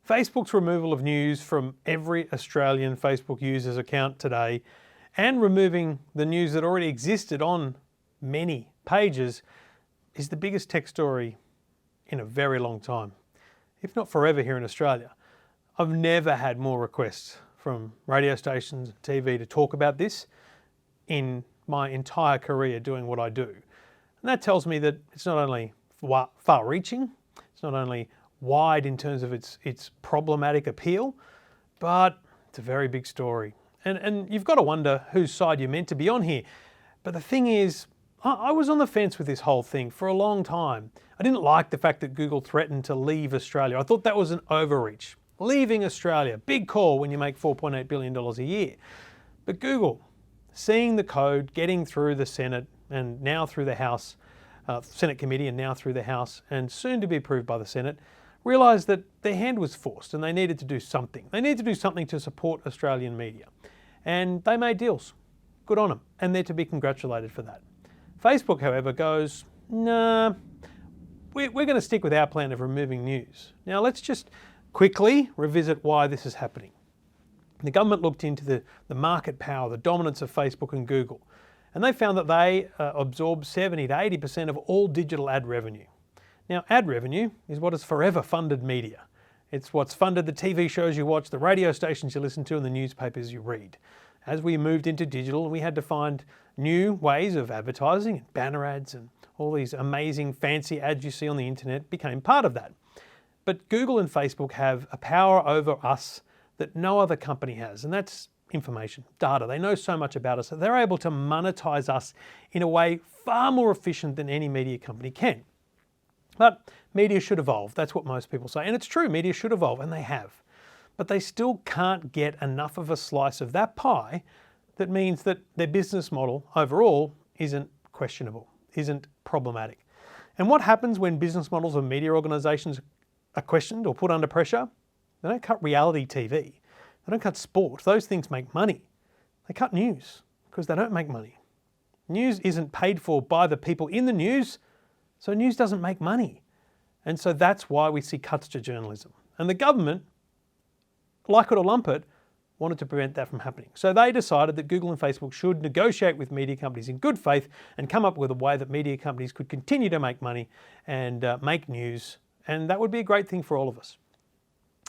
Facebook's removal of news from every Australian Facebook user's account today and removing the news that already existed on many pages is the biggest tech story in a very long time, if not forever here in Australia. I've never had more requests from radio stations and TV to talk about this in my entire career doing what I do. And that tells me that it's not only far-reaching, it's not only wide in terms of its problematic appeal, but it's a very big story. And you've got to wonder whose side you're meant to be on here. But the thing is, I was on the fence with this whole thing for a long time. I didn't like the fact that Google threatened to leave Australia. I thought that was an overreach. Leaving Australia, big call when you make $4.8 billion a year. But Google, seeing the code, getting through the Senate and now through the House, Senate committee and now through the House and soon to be approved by the Senate, realised that their hand was forced and they needed to do something. They needed to do something to support Australian media. And they made deals. Good on them. And they're to be congratulated for that. Facebook, however, goes, nah, we're going to stick with our plan of removing news. Now let's just quickly revisit why this is happening. The government looked into the market power, the dominance of Facebook and Google, and they found that they absorb 70 to 80% of all digital ad revenue. Now, ad revenue is what has forever funded media. It's what's funded the TV shows you watch, the radio stations you listen to, and the newspapers you read. As we moved into digital, we had to find new ways of advertising, and banner ads and all these amazing fancy ads you see on the internet became part of that. But Google and Facebook have a power over us that no other company has, and that's information, data. They know so much about us that they're able to monetize us in a way far more efficient than any media company can. But media should evolve. That's what most people say. And it's true, media should evolve, and they have. But they still can't get enough of a slice of that pie that means that their business model overall isn't questionable, isn't problematic. And what happens when business models of media organizations are questioned or put under pressure? They don't cut reality TV. They don't cut sport. Those things make money. They cut news because they don't make money. News isn't paid for by the people in the news, so news doesn't make money. And so that's why we see cuts to journalism. And the government, like it or lump it, wanted to prevent that from happening. So they decided that Google and Facebook should negotiate with media companies in good faith and come up with a way that media companies could continue to make money and make news. And that would be a great thing for all of us.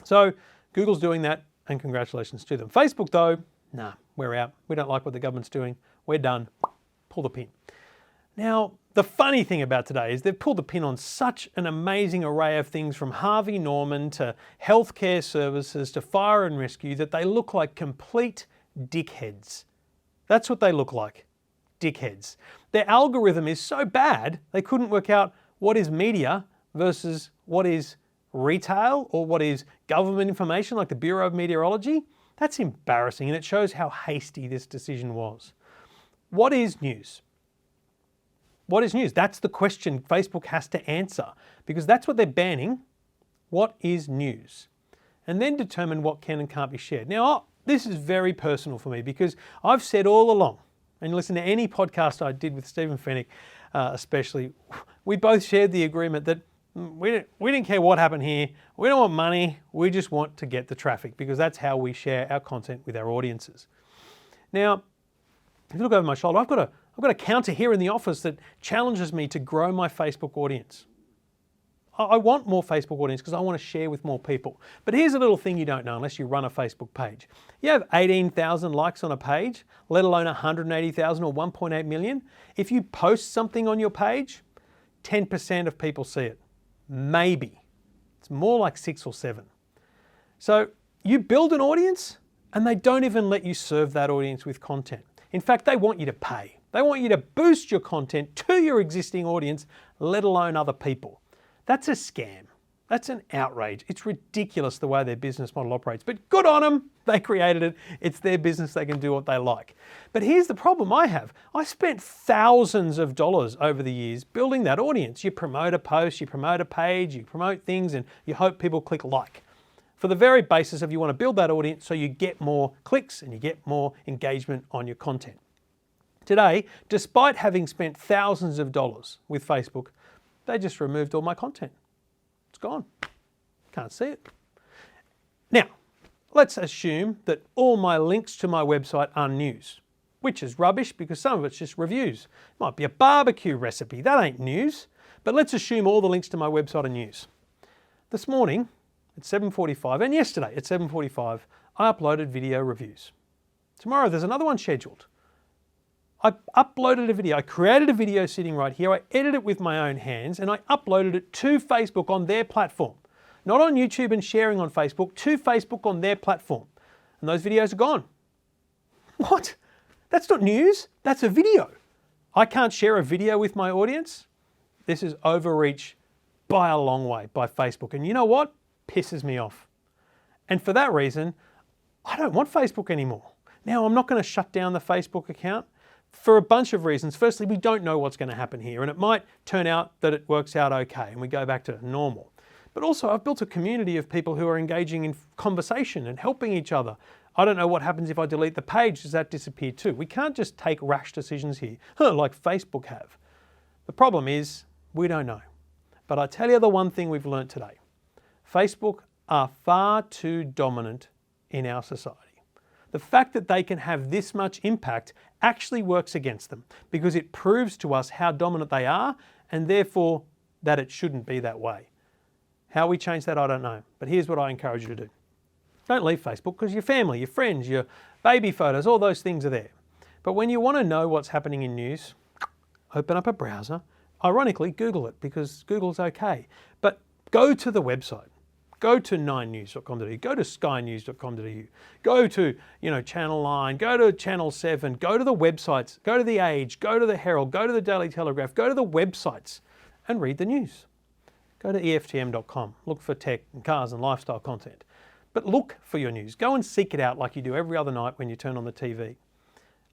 So Google's doing that, and congratulations to them. Facebook though, nah, we're out. We don't like what the government's doing. We're done. Pull the pin. Now, the funny thing about today is they've pulled the pin on such an amazing array of things, from Harvey Norman to healthcare services to fire and rescue, that they look like complete dickheads. That's what they look like, dickheads. Their algorithm is so bad they couldn't work out what is media versus what is retail or what is government information like the Bureau of Meteorology. That's embarrassing, and it shows how hasty this decision was. What is news? What is news? That's the question Facebook has to answer, because that's what they're banning. What is news? And then determine what can and can't be shared. Now, this is very personal for me, because I've said all along, and listen to any podcast I did with Stephen Fenech especially, we both shared the agreement that we didn't care what happened here. We don't want money. We just want to get the traffic, because that's how we share our content with our audiences. Now, if you look over my shoulder, I've got a counter here in the office that challenges me to grow my Facebook audience. I want more Facebook audience because I want to share with more people. But here's a little thing you don't know unless you run a Facebook page. You have 18,000 likes on a page, let alone 180,000 or 1.8 million. If you post something on your page, 10% of people see it. Maybe. It's more like 6 or 7. So you build an audience and they don't even let you serve that audience with content. In fact, they want you to pay. They want you to boost your content to your existing audience, let alone other people. That's a scam. That's an outrage. It's ridiculous the way their business model operates, but good on them. They created it. It's their business. They can do what they like. But here's the problem I have. I spent thousands of dollars over the years building that audience. You promote a post, you promote a page, you promote things, and you hope people click like. For the very basis of you want to build that audience so you get more clicks and you get more engagement on your content. Today, despite having spent thousands of dollars with Facebook, they just removed all my content. It's gone. Can't see it. let's assume that all my links to my website are news, which is rubbish because some of it's just reviews. It might be a barbecue recipe, that ain't news. But let's assume all the links to my website are news. This morning at 7:45 and yesterday at 7:45, I uploaded video reviews. Tomorrow there's another one scheduled. I uploaded a video, I created a video sitting right here, I edited it with my own hands and I uploaded it to Facebook on their platform. Not on YouTube and sharing on Facebook, to Facebook on their platform. And those videos are gone. What? That's not news, that's a video. I can't share a video with my audience? This is overreach by a long way by Facebook. And you know what? Pisses me off. And for that reason, I don't want Facebook anymore. Now, I'm not going to shut down the Facebook account for a bunch of reasons. Firstly, we don't know what's going to happen here, and it might turn out that it works out okay and we go back to normal. But also, I've built a community of people who are engaging in conversation and helping each other. I don't know what happens if I delete the page. Does that disappear too? We can't just take rash decisions here, like Facebook have. The problem is, we don't know. But I tell you the one thing we've learnt today. Facebook are far too dominant in our society. The fact that they can have this much impact actually works against them because it proves to us how dominant they are and therefore that it shouldn't be that way. How we change that, I don't know. But here's what I encourage you to do. Don't leave Facebook because your family, your friends, your baby photos, all those things are there. But when you want to know what's happening in news, open up a browser. Ironically, Google it because Google's okay. But go to the website. Go to 9news.com.au, go to skynews.com.au, go to Channel 9, go to Channel 7, go to the websites, go to The Age, go to the Herald, go to the Daily Telegraph, go to the websites and read the news. Go to EFTM.com, look for tech and cars and lifestyle content. But look for your news. Go and seek it out like you do every other night when you turn on the TV.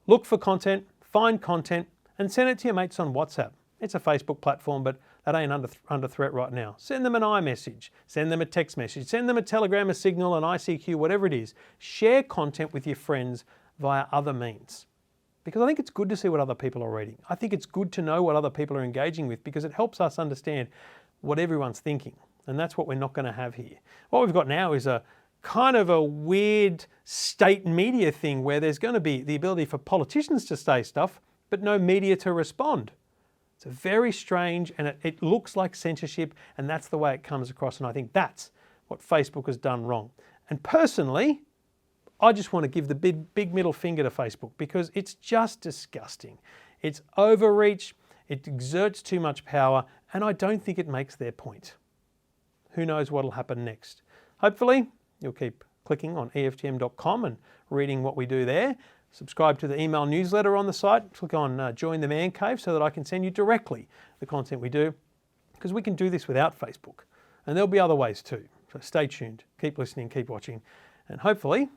Look for content, find content and send it to your mates on WhatsApp. It's a Facebook platform, but that ain't under threat right now. Send them an iMessage, send them a text message, send them a Telegram, a Signal, an ICQ, whatever it is. Share content with your friends via other means. Because I think it's good to see what other people are reading. I think it's good to know what other people are engaging with because it helps us understand what everyone's thinking. And that's what we're not going to have here. What we've got now is a kind of a weird state media thing where there's going to be the ability for politicians to say stuff, but no media to respond. It's very strange and it looks like censorship and that's the way it comes across and I think that's what Facebook has done wrong. And personally, I just want to give the big middle finger to Facebook because it's just disgusting. It's overreach, it exerts too much power and I don't think it makes their point. Who knows what'll happen next. Hopefully, you'll keep clicking on EFTM.com and reading what we do there. Subscribe to the email newsletter on the site. Click on Join the Man Cave so that I can send you directly the content we do because we can do this without Facebook. And there'll be other ways too. So stay tuned, keep listening, keep watching, and hopefully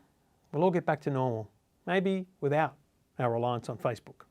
we'll all get back to normal, maybe without our reliance on Facebook.